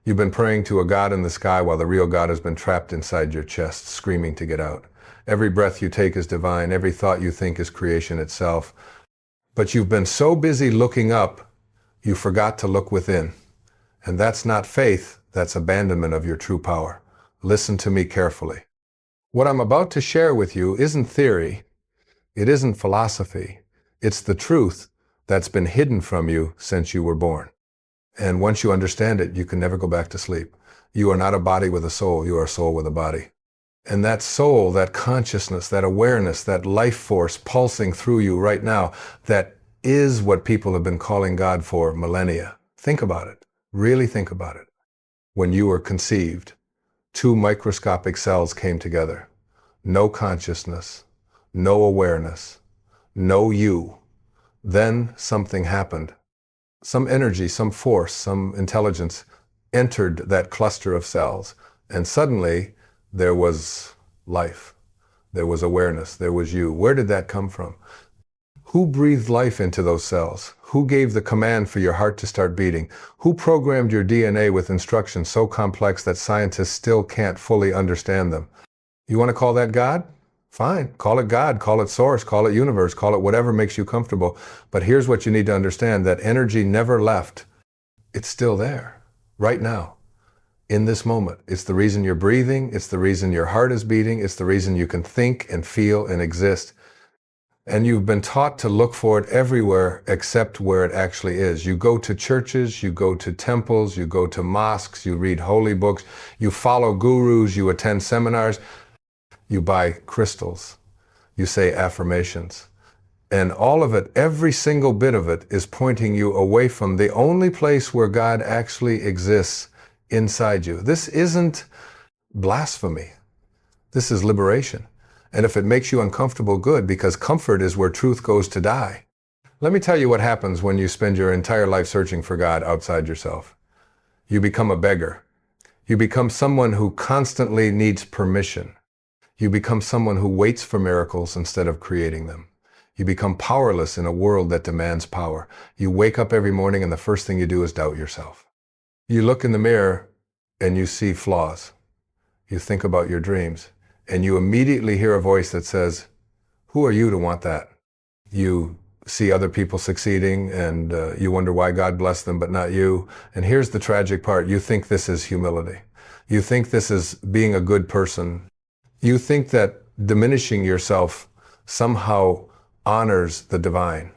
You've been praying to a God in the sky while the real God has been trapped inside your chest, screaming to get out. Every breath you take is divine. Every thought you think is creation itself. But you've been so busy looking up, you forgot to look within. And that's not faith, that's abandonment of your true power. Listen to me carefully. What I'm about to share with you isn't theory. It isn't philosophy. It's the truth that's been hidden from you since you were born. And once you understand it, you can never go back to sleep. You are not a body with a soul. You are a soul with a body. And that soul, that consciousness, that awareness, that life force pulsing through you right now, that is what people have been calling God for millennia. Think about it. Really think about it. When you were conceived, two microscopic cells came together. No consciousness, no awareness, no you. Then something happened. Some energy, some force, some intelligence entered that cluster of cells, and suddenly there was life. There was awareness. There was you. Where did that come from? Who breathed life into those cells? Who gave the command for your heart to start beating? Who programmed your DNA with instructions so complex that scientists still can't fully understand them? You want to call that God? Fine. Call it God, call it source, call it universe, call it whatever makes you comfortable. But here's what you need to understand, that energy never left. It's still there, right now, in this moment. It's the reason you're breathing. It's the reason your heart is beating. It's the reason you can think and feel and exist. And you've been taught to look for it everywhere except where it actually is. You go to churches, you go to temples, you go to mosques, you read holy books, you follow gurus, you attend seminars. You buy crystals, you say affirmations, and all of it, every single bit of it, is pointing you away from the only place where God actually exists inside you. This isn't blasphemy. This is liberation. And if it makes you uncomfortable, good, because comfort is where truth goes to die. Let me tell you what happens when you spend your entire life searching for God outside yourself. You become a beggar. You become someone who constantly needs permission. You become someone who waits for miracles instead of creating them. You become powerless in a world that demands power. You wake up every morning and the first thing you do is doubt yourself. You look in the mirror and you see flaws. You think about your dreams and you immediately hear a voice that says, who are you to want that? You see other people succeeding and you wonder why God blessed them but not you. And here's the tragic part. You think this is humility. You think this is being a good person. You think that diminishing yourself somehow honors the divine,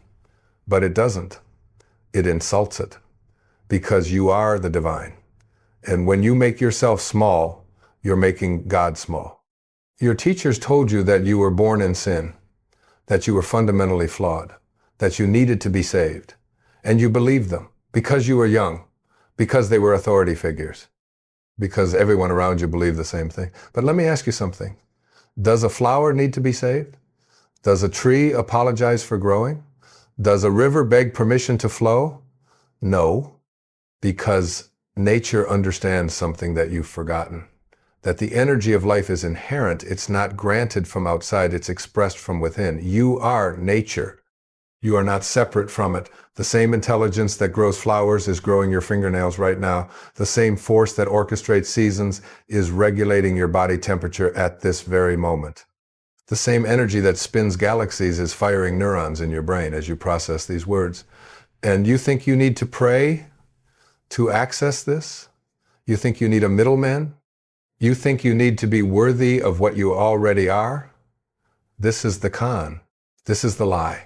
but it doesn't. It insults it, because you are the divine. And when you make yourself small, you're making God small. Your teachers told you that you were born in sin, that you were fundamentally flawed, that you needed to be saved. And you believed them because you were young, because they were authority figures, because everyone around you believed the same thing. But let me ask you something. Does a flower need to be saved? Does a tree apologize for growing? Does a river beg permission to flow? No, because nature understands something that you've forgotten. That the energy of life is inherent. It's not granted from outside. It's expressed from within. You are nature. You are not separate from it. The same intelligence that grows flowers is growing your fingernails right now. The same force that orchestrates seasons is regulating your body temperature at this very moment. The same energy that spins galaxies is firing neurons in your brain as you process these words. And you think you need to pray to access this? You think you need a middleman? You think you need to be worthy of what you already are? This is the con. This is the lie.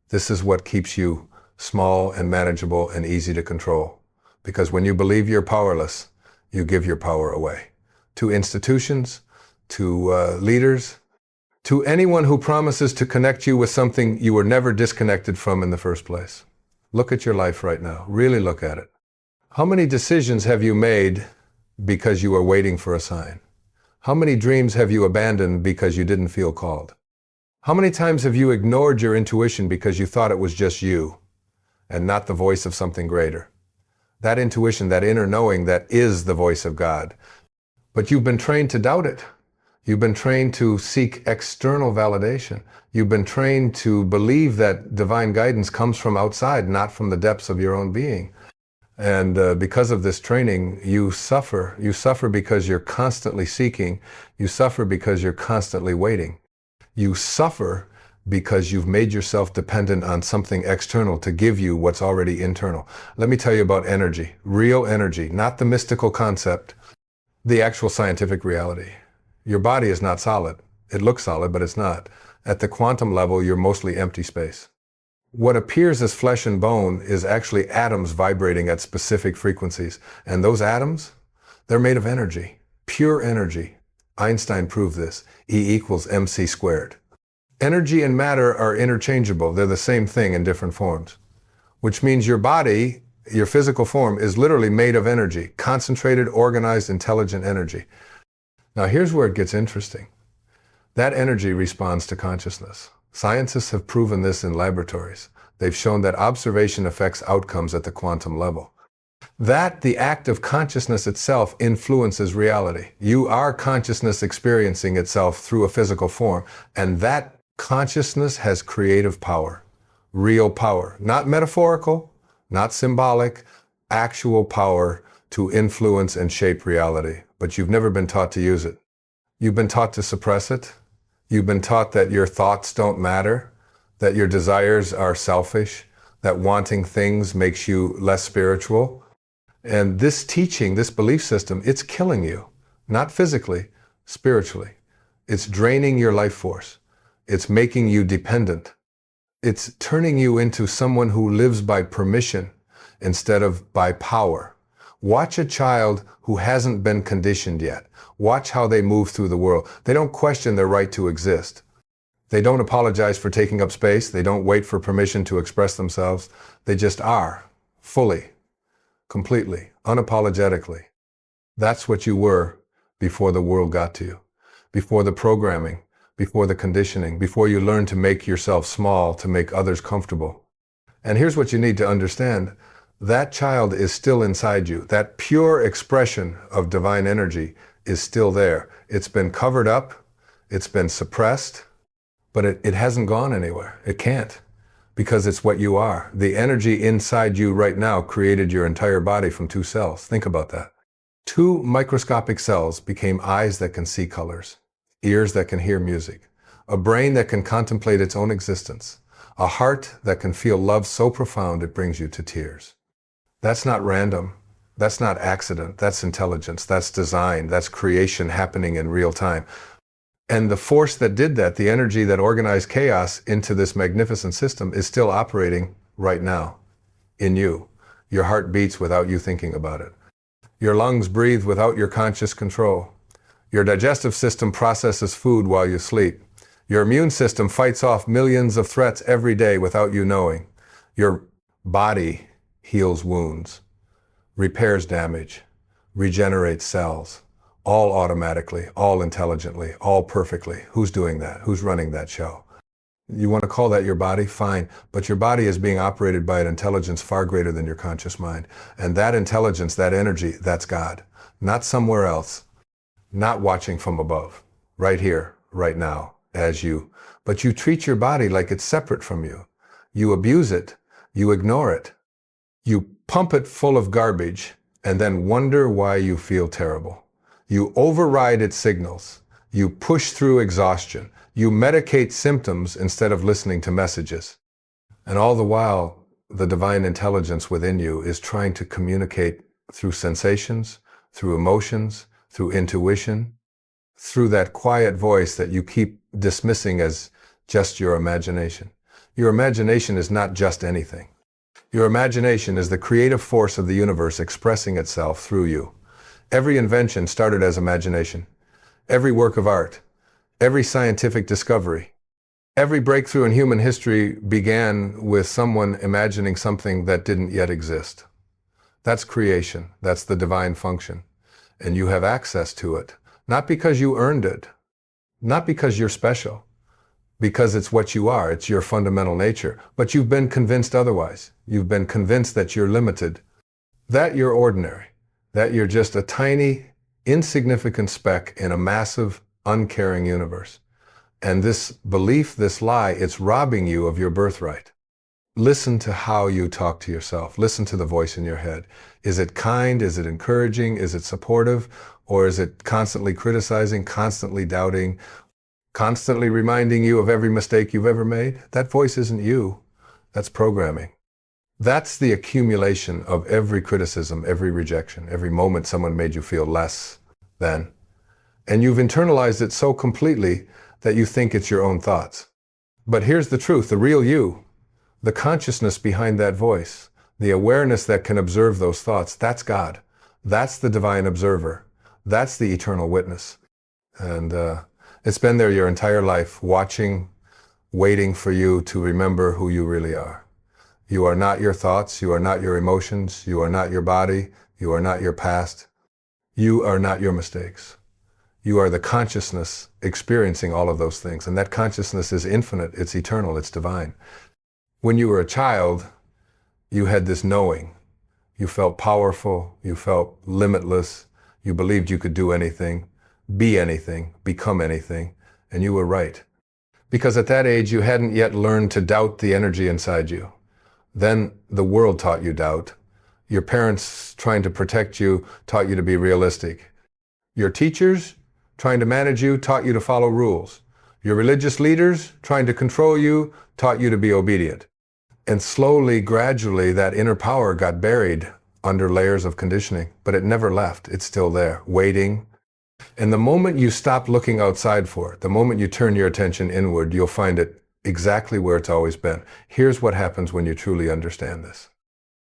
This is what keeps you small and manageable and easy to control. Because when you believe you're powerless, you give your power away. To institutions, to leaders, to anyone who promises to connect you with something you were never disconnected from in the first place. Look at your life right now. Really look at it. How many decisions have you made because you were waiting for a sign? How many dreams have you abandoned because you didn't feel called? How many times have you ignored your intuition because you thought it was just you and not the voice of something greater? That intuition, that inner knowing, that is the voice of God. But you've been trained to doubt it. You've been trained to seek external validation. You've been trained to believe that divine guidance comes from outside, not from the depths of your own being. And because of this training, you suffer. You suffer because you're constantly seeking. You suffer because you're constantly waiting. You suffer because you've made yourself dependent on something external to give you what's already internal. Let me tell you about energy, real energy, not the mystical concept, the actual scientific reality. Your body is not solid. It looks solid, but it's not. At the quantum level, you're mostly empty space. What appears as flesh and bone is actually atoms vibrating at specific frequencies. And those atoms, they're made of energy, pure energy. Einstein proved this. E equals mc squared. Energy and matter are interchangeable. They're the same thing in different forms, which means your body, your physical form, is literally made of energy, concentrated, organized, intelligent energy. Now here's where it gets interesting. That energy responds to consciousness. Scientists have proven this in laboratories. They've shown that observation affects outcomes at the quantum level. That the act of consciousness itself influences reality. You are consciousness experiencing itself through a physical form, and that consciousness has creative power, real power, not metaphorical, not symbolic, actual power to influence and shape reality. But you've never been taught to use it. You've been taught to suppress it. You've been taught that your thoughts don't matter, that your desires are selfish, that wanting things makes you less spiritual. And this teaching, this belief system, it's killing you, not physically, spiritually. It's draining your life force. It's making you dependent. It's turning you into someone who lives by permission instead of by power. Watch a child who hasn't been conditioned yet. Watch how they move through the world. They don't question their right to exist. They don't apologize for taking up space. They don't wait for permission to express themselves. They just are, fully, completely, unapologetically. That's what you were before the world got to you, before the programming, before the conditioning, before you learned to make yourself small to make others comfortable. And here's what you need to understand. That child is still inside you. That pure expression of divine energy is still there. It's been covered up, it's been suppressed, but it hasn't gone anywhere. It can't, because it's what you are. The energy inside you right now created your entire body from 2 cells. Think about that. 2 microscopic cells became eyes that can see colors, ears that can hear music, a brain that can contemplate its own existence, a heart that can feel love so profound it brings you to tears. That's not random. That's not accident. That's intelligence. That's design. That's creation happening in real time. And the force that did that, the energy that organized chaos into this magnificent system, is still operating right now in you. Your heart beats without you thinking about it. Your lungs breathe without your conscious control. Your digestive system processes food while you sleep. Your immune system fights off millions of threats every day without you knowing. Your body heals wounds, repairs damage, regenerates cells, all automatically, all intelligently, all perfectly. Who's doing that? Who's running that show? You want to call that your body? Fine. But your body is being operated by an intelligence far greater than your conscious mind. And that intelligence, that energy, that's God. Not somewhere else, not watching from above, right here, right now, as you. But you treat your body like it's separate from you. You abuse it. You ignore it. You pump it full of garbage and then wonder why you feel terrible. You override its signals. You push through exhaustion. You medicate symptoms instead of listening to messages. And all the while, the divine intelligence within you is trying to communicate through sensations, through emotions, through intuition, through that quiet voice that you keep dismissing as just your imagination. Your imagination is not just anything. Your imagination is the creative force of the universe expressing itself through you. Every invention started as imagination. Every work of art, every scientific discovery, every breakthrough in human history began with someone imagining something that didn't yet exist. That's creation. That's the divine function. And you have access to it, not because you earned it, not because you're special, because it's what you are. It's your fundamental nature. But you've been convinced otherwise. You've been convinced that you're limited, that you're ordinary, that you're just a tiny, insignificant speck in a massive, uncaring universe. And this belief, this lie, it's robbing you of your birthright. Listen to how you talk to yourself. Listen to the voice in your head. Is it kind? Is it encouraging? Is it supportive? Or is it constantly criticizing, constantly doubting, constantly reminding you of every mistake you've ever made? That voice isn't you. That's programming. That's the accumulation of every criticism, every rejection, every moment someone made you feel less than. And you've internalized it so completely that you think it's your own thoughts. But here's the truth, the real you, the consciousness behind that voice, the awareness that can observe those thoughts, that's God. That's the divine observer. That's the eternal witness. And it's been there your entire life, watching, waiting for you to remember who you really are. You are not your thoughts. You are not your emotions. You are not your body. You are not your past. You are not your mistakes. You are the consciousness experiencing all of those things. And that consciousness is infinite. It's eternal. It's divine. When you were a child, you had this knowing. You felt powerful. You felt limitless. You believed you could do anything, be anything, become anything. And you were right. Because at that age, you hadn't yet learned to doubt the energy inside you. Then the world taught you doubt. Your parents, trying to protect you, taught you to be realistic. Your teachers, trying to manage you, taught you to follow rules. Your religious leaders, trying to control you, taught you to be obedient. And slowly, gradually, that inner power got buried under layers of conditioning, but it never left. It's still there, waiting. And the moment you stop looking outside for it, the moment you turn your attention inward, you'll find it exactly where it's always been. Here's what happens when you truly understand this.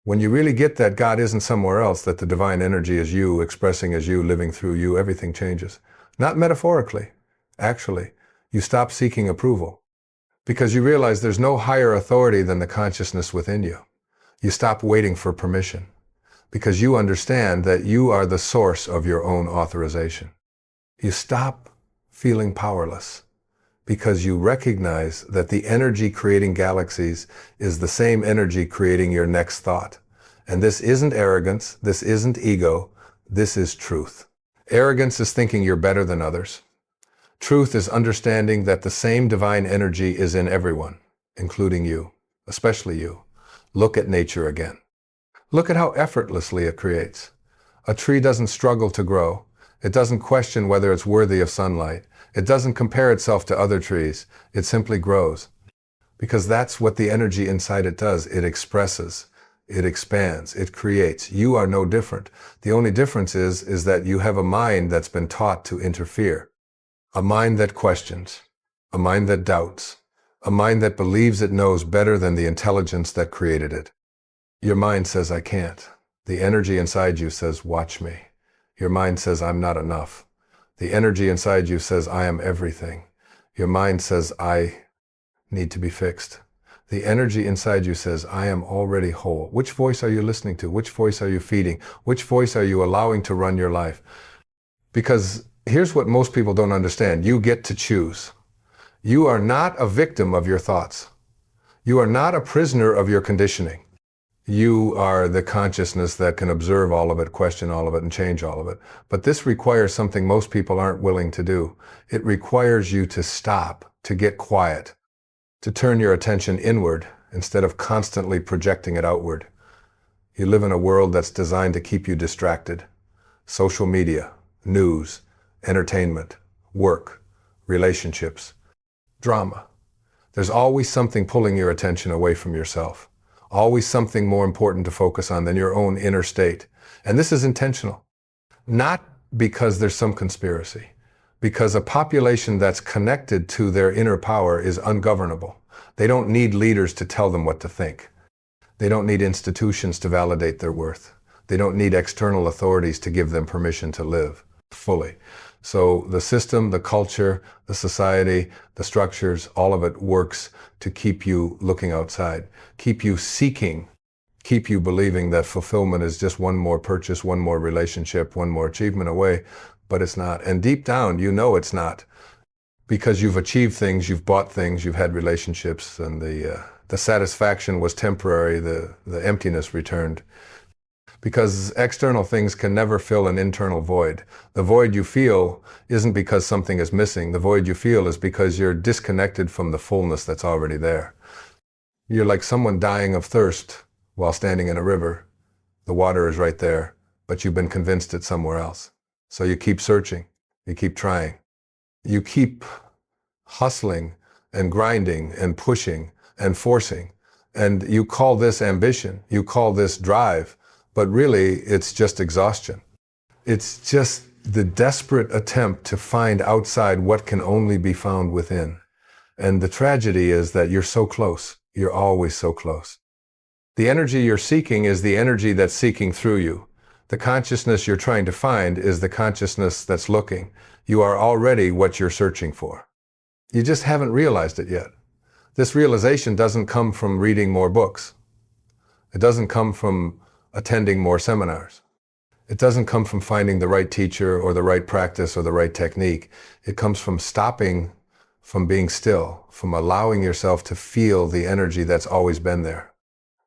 When you really get that God isn't somewhere else, that the divine energy is you, expressing as you, living through you, everything changes. Not metaphorically, actually. You stop seeking approval because you realize there's no higher authority than the consciousness within you. You stop waiting for permission because you understand that you are the source of your own authorization. You stop feeling powerless because you recognize that the energy creating galaxies is the same energy creating your next thought. And this isn't arrogance, this isn't ego, this is truth. Arrogance is thinking you're better than others. Truth is understanding that the same divine energy is in everyone, including you, especially you. Look at nature again. Look at how effortlessly it creates. A tree doesn't struggle to grow. It doesn't question whether it's worthy of sunlight. It doesn't compare itself to other trees. It simply grows. Because that's what the energy inside it does. It expresses, it expands, it creates. You are no different. The only difference is that you have a mind that's been taught to interfere. A mind that questions, a mind that doubts, a mind that believes it knows better than the intelligence that created it. Your mind says, I can't. The energy inside you says, watch me. Your mind says, I'm not enough. The energy inside you says, I am everything. Your mind says, I need to be fixed. The energy inside you says, I am already whole. Which voice are you listening to? Which voice are you feeding? Which voice are you allowing to run your life? Because here's what most people don't understand. You get to choose. You are not a victim of your thoughts. You are not a prisoner of your conditioning. You are the consciousness that can observe all of it, question all of it, and change all of it. But this requires something most people aren't willing to do. It requires you to stop, to get quiet, to turn your attention inward instead of constantly projecting it outward. You live in a world that's designed to keep you distracted. Social media, news, entertainment, work, relationships, drama. There's always something pulling your attention away from yourself. Always something more important to focus on than your own inner state. And this is intentional. Not because there's some conspiracy, because a population that's connected to their inner power is ungovernable. They don't need leaders to tell them what to think. They don't need institutions to validate their worth. They don't need external authorities to give them permission to live fully. So the system, the culture, the society, the structures, all of it works to keep you looking outside, keep you seeking, keep you believing that fulfillment is just one more purchase, one more relationship, one more achievement away, but it's not. And deep down, you know it's not. Because you've achieved things, you've bought things, you've had relationships, and the satisfaction was temporary, the emptiness returned. Because external things can never fill an internal void. The void you feel isn't because something is missing. The void you feel is because you're disconnected from the fullness that's already there. You're like someone dying of thirst while standing in a river. The water is right there, but you've been convinced it's somewhere else. So you keep searching, you keep trying, you keep hustling and grinding and pushing and forcing. And you call this ambition, you call this drive, but really it's just exhaustion. It's just the desperate attempt to find outside what can only be found within. And the tragedy is that you're so close. You're always so close. The energy you're seeking is the energy that's seeking through you. The consciousness you're trying to find is the consciousness that's looking. You are already what you're searching for. You just haven't realized it yet. This realization doesn't come from reading more books. It doesn't come from attending more seminars. It doesn't come from finding the right teacher or the right practice or the right technique. It comes from stopping, from being still, from allowing yourself to feel the energy that's always been there.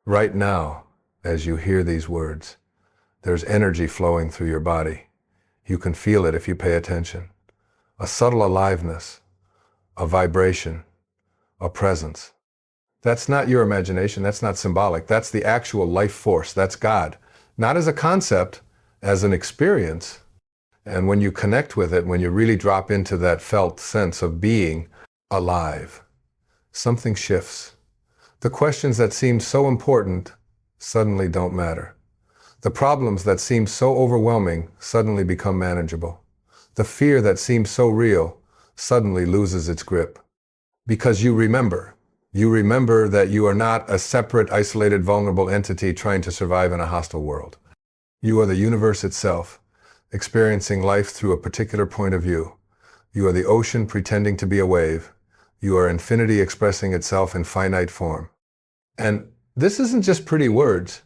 Right now, as you hear these words, there's energy flowing through your body. You can feel it if you pay attention. A subtle aliveness, a vibration, a presence. That's not your imagination, that's not symbolic, that's the actual life force, that's God. Not as a concept, as an experience. And when you connect with it, when you really drop into that felt sense of being alive, something shifts. The questions that seem so important suddenly don't matter. The problems that seem so overwhelming suddenly become manageable. The fear that seems so real suddenly loses its grip. Because you remember that you are not a separate, isolated, vulnerable entity trying to survive in a hostile world. You are the universe itself, experiencing life through a particular point of view. You are the ocean pretending to be a wave. You are infinity expressing itself in finite form. And this isn't just pretty words.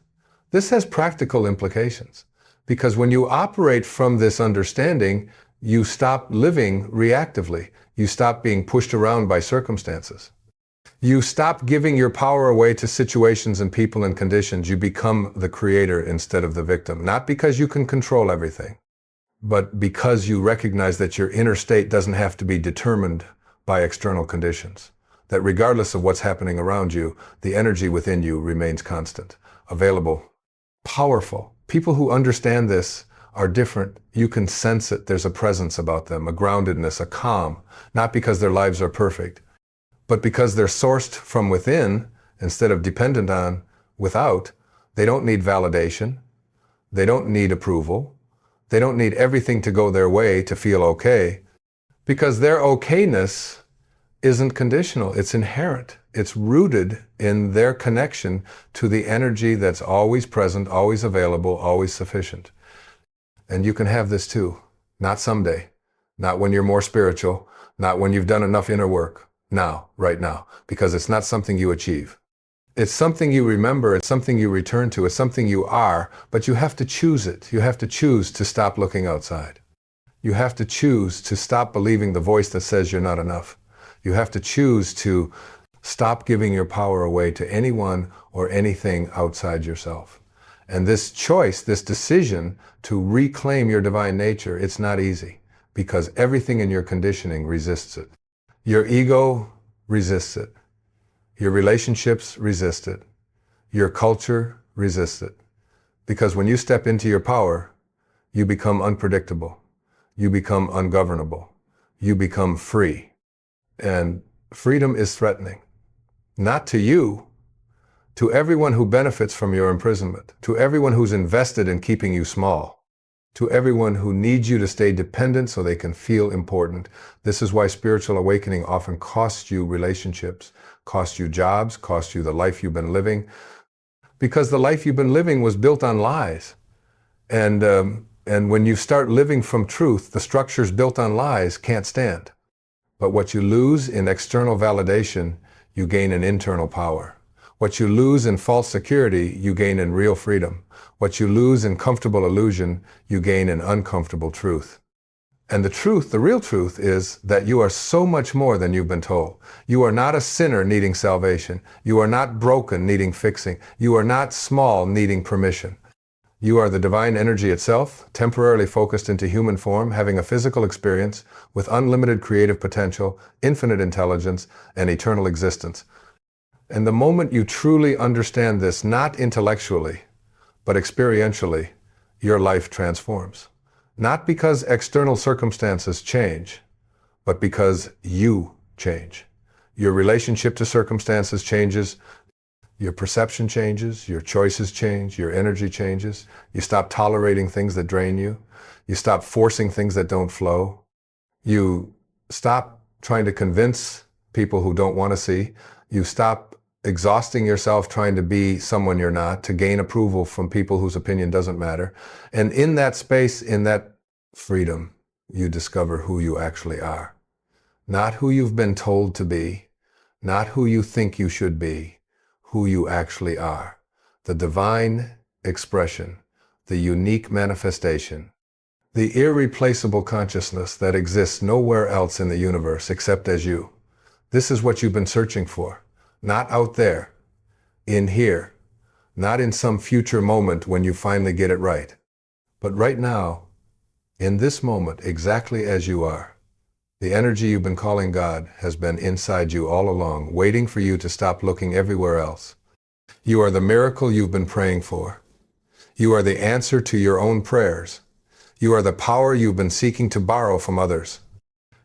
This has practical implications. Because when you operate from this understanding, you stop living reactively. You stop being pushed around by circumstances. You stop giving your power away to situations and people and conditions. You become the creator instead of the victim. Not because you can control everything, but because you recognize that your inner state doesn't have to be determined by external conditions. That regardless of what's happening around you, the energy within you remains constant, available, powerful. People who understand this are different. You can sense it. There's a presence about them, a groundedness, a calm, not because their lives are perfect, but because they're sourced from within instead of dependent on without. They don't need validation. They don't need approval. They don't need everything to go their way to feel okay, because their okayness isn't conditional. It's inherent. It's rooted in their connection to the energy that's always present, always available, always sufficient. And you can have this too. Not someday. Not when you're more spiritual. Not when you've done enough inner work. Now, right now. Because it's not something you achieve. It's something you remember. It's something you return to. It's something you are. But you have to choose it. You have to choose to stop looking outside. You have to choose to stop believing the voice that says you're not enough. You have to choose to stop giving your power away to anyone or anything outside yourself. And this choice, this decision to reclaim your divine nature, it's not easy, because everything in your conditioning resists it. Your ego resists it. Your relationships resist it. Your culture resists it. Because when you step into your power, you become unpredictable. You become ungovernable. You become free. And freedom is threatening. Not to you, to everyone who benefits from your imprisonment, to everyone who's invested in keeping you small, to everyone who needs you to stay dependent so they can feel important. This is why spiritual awakening often costs you relationships, costs you jobs, costs you the life you've been living, because the life you've been living was built on lies. And when you start living from truth, the structures built on lies can't stand. But what you lose in external validation, you gain in internal power. What you lose in false security, you gain in real freedom. What you lose in comfortable illusion, you gain in uncomfortable truth. And the truth, the real truth, is that you are so much more than you've been told. You are not a sinner needing salvation. You are not broken needing fixing. You are not small needing permission. You are the divine energy itself, temporarily focused into human form, having a physical experience with unlimited creative potential, infinite intelligence, and eternal existence. And the moment you truly understand this, not intellectually, but experientially, your life transforms. Not because external circumstances change, but because you change. Your relationship to circumstances changes, your perception changes, your choices change, your energy changes. You stop tolerating things that drain you. You stop forcing things that don't flow. You stop trying to convince people who don't want to see. You stop exhausting yourself trying to be someone you're not, to gain approval from people whose opinion doesn't matter. And in that space, in that freedom, you discover who you actually are. Not who you've been told to be, not who you think you should be, who you actually are. The divine expression, the unique manifestation, the irreplaceable consciousness that exists nowhere else in the universe except as you. This is what you've been searching for. Not out there, in here, not in some future moment when you finally get it right, but right now, in this moment, exactly as you are. The energy you've been calling God has been inside you all along, waiting for you to stop looking everywhere else. You are the miracle you've been praying for. You are the answer to your own prayers. You are the power you've been seeking to borrow from others.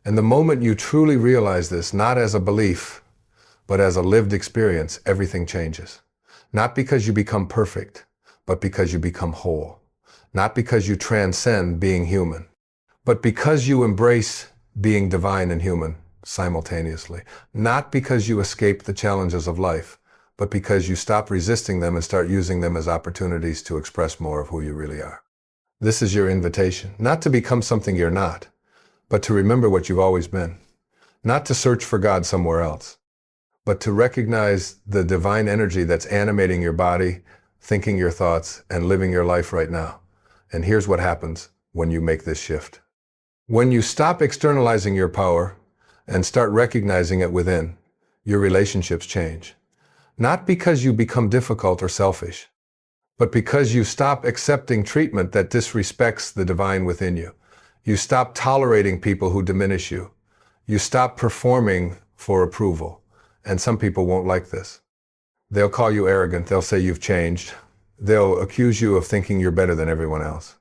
And the moment you truly realize this, not as a belief, but as a lived experience, everything changes. Not because you become perfect, but because you become whole. Not because you transcend being human, but because you embrace being divine and human simultaneously. Not because you escape the challenges of life, but because you stop resisting them and start using them as opportunities to express more of who you really are. This is your invitation, not to become something you're not, but to remember what you've always been. Not to search for God somewhere else, but to recognize the divine energy that's animating your body, thinking your thoughts, and living your life right now. And here's what happens when you make this shift. When you stop externalizing your power and start recognizing it within, your relationships change. Not because you become difficult or selfish, but because you stop accepting treatment that disrespects the divine within you. You stop tolerating people who diminish you. You stop performing for approval. And some people won't like this. They'll call you arrogant. They'll say you've changed. They'll accuse you of thinking you're better than everyone else.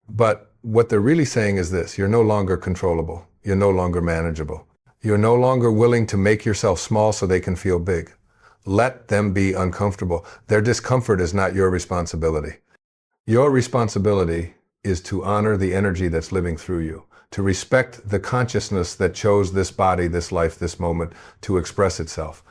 But what they're really saying is this: you're no longer controllable. You're no longer manageable. You're no longer willing to make yourself small so they can feel big. Let them be uncomfortable. Their discomfort is not your responsibility. Your responsibility is to honor the energy that's living through you, to respect the consciousness that chose this body, this life, this moment to express itself,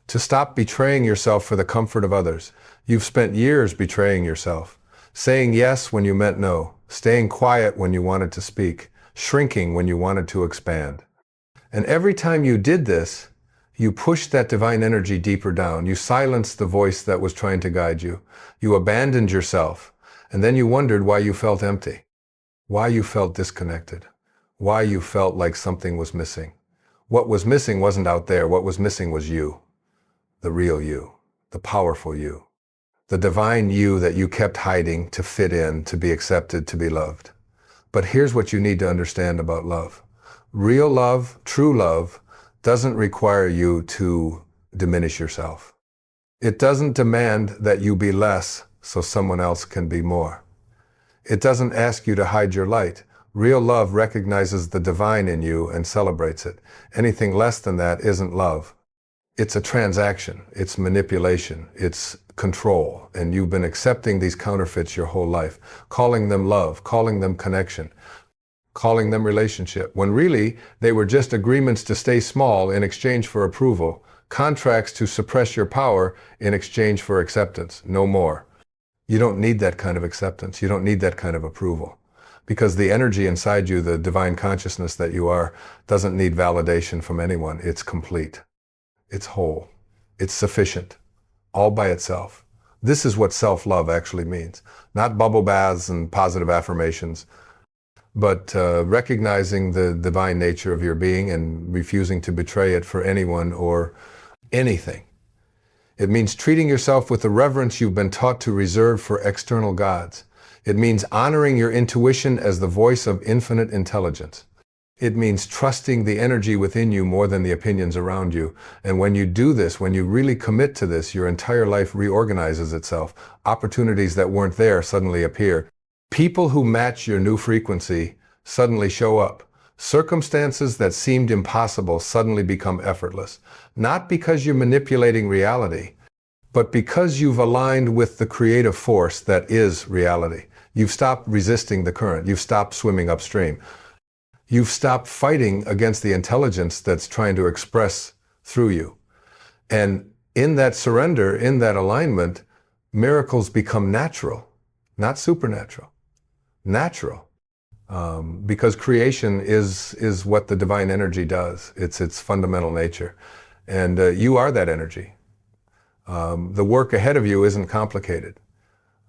to stop betraying yourself for the comfort of others. You've spent years betraying yourself, saying yes when you meant no, staying quiet when you wanted to speak, shrinking when you wanted to expand. And every time you did this, you pushed that divine energy deeper down. You silenced the voice that was trying to guide you. You abandoned yourself. And then you wondered why you felt empty, why you felt disconnected, why you felt like something was missing. What was missing wasn't out there. What was missing was you, the real you, the powerful you, the divine you that you kept hiding to fit in, to be accepted, to be loved. But here's what you need to understand about love. Real love, true love, doesn't require you to diminish yourself. It doesn't demand that you be less so someone else can be more. It doesn't ask you to hide your light. Real love recognizes the divine in you and celebrates it. Anything less than that isn't love. It's a transaction, it's manipulation, it's control, and you've been accepting these counterfeits your whole life, calling them love, calling them connection, calling them relationship, when really they were just agreements to stay small in exchange for approval, contracts to suppress your power in exchange for acceptance, no more. You don't need that kind of acceptance. You don't need that kind of approval, because the energy inside you, the divine consciousness that you are, doesn't need validation from anyone. It's complete. It's whole. It's sufficient, all by itself. This is what self-love actually means. Not bubble baths and positive affirmations, but recognizing the divine nature of your being and refusing to betray it for anyone or anything. It means treating yourself with the reverence you've been taught to reserve for external gods. It means honoring your intuition as the voice of infinite intelligence. It means trusting the energy within you more than the opinions around you. And when you do this, when you really commit to this, your entire life reorganizes itself. Opportunities that weren't there suddenly appear. People who match your new frequency suddenly show up. Circumstances that seemed impossible suddenly become effortless. Not because you're manipulating reality, but because you've aligned with the creative force that is reality. You've stopped resisting the current. You've stopped swimming upstream. You've stopped fighting against the intelligence that's trying to express through you. And in that surrender, in that alignment, miracles become natural, not supernatural. Natural. Because creation is what the divine energy does. It's its fundamental nature. And you are that energy. The work ahead of you isn't complicated,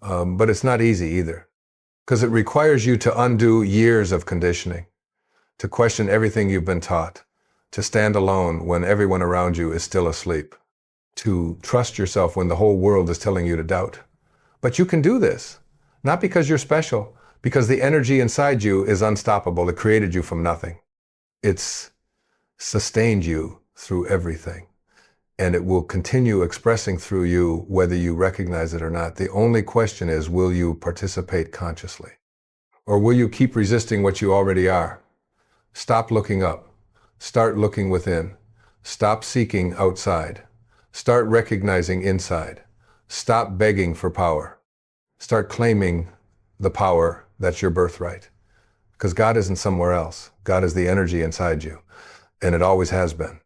but it's not easy either. Because it requires you to undo years of conditioning, to question everything you've been taught, to stand alone when everyone around you is still asleep, to trust yourself when the whole world is telling you to doubt. But you can do this, not because you're special, because the energy inside you is unstoppable. It created you from nothing. It's sustained you through everything. And it will continue expressing through you whether you recognize it or not. The only question is, will you participate consciously? Or will you keep resisting what you already are? Stop looking up. Start looking within. Stop seeking outside. Start recognizing inside. Stop begging for power. Start claiming the power that's your birthright. Because God isn't somewhere else. God is the energy inside you. And it always has been.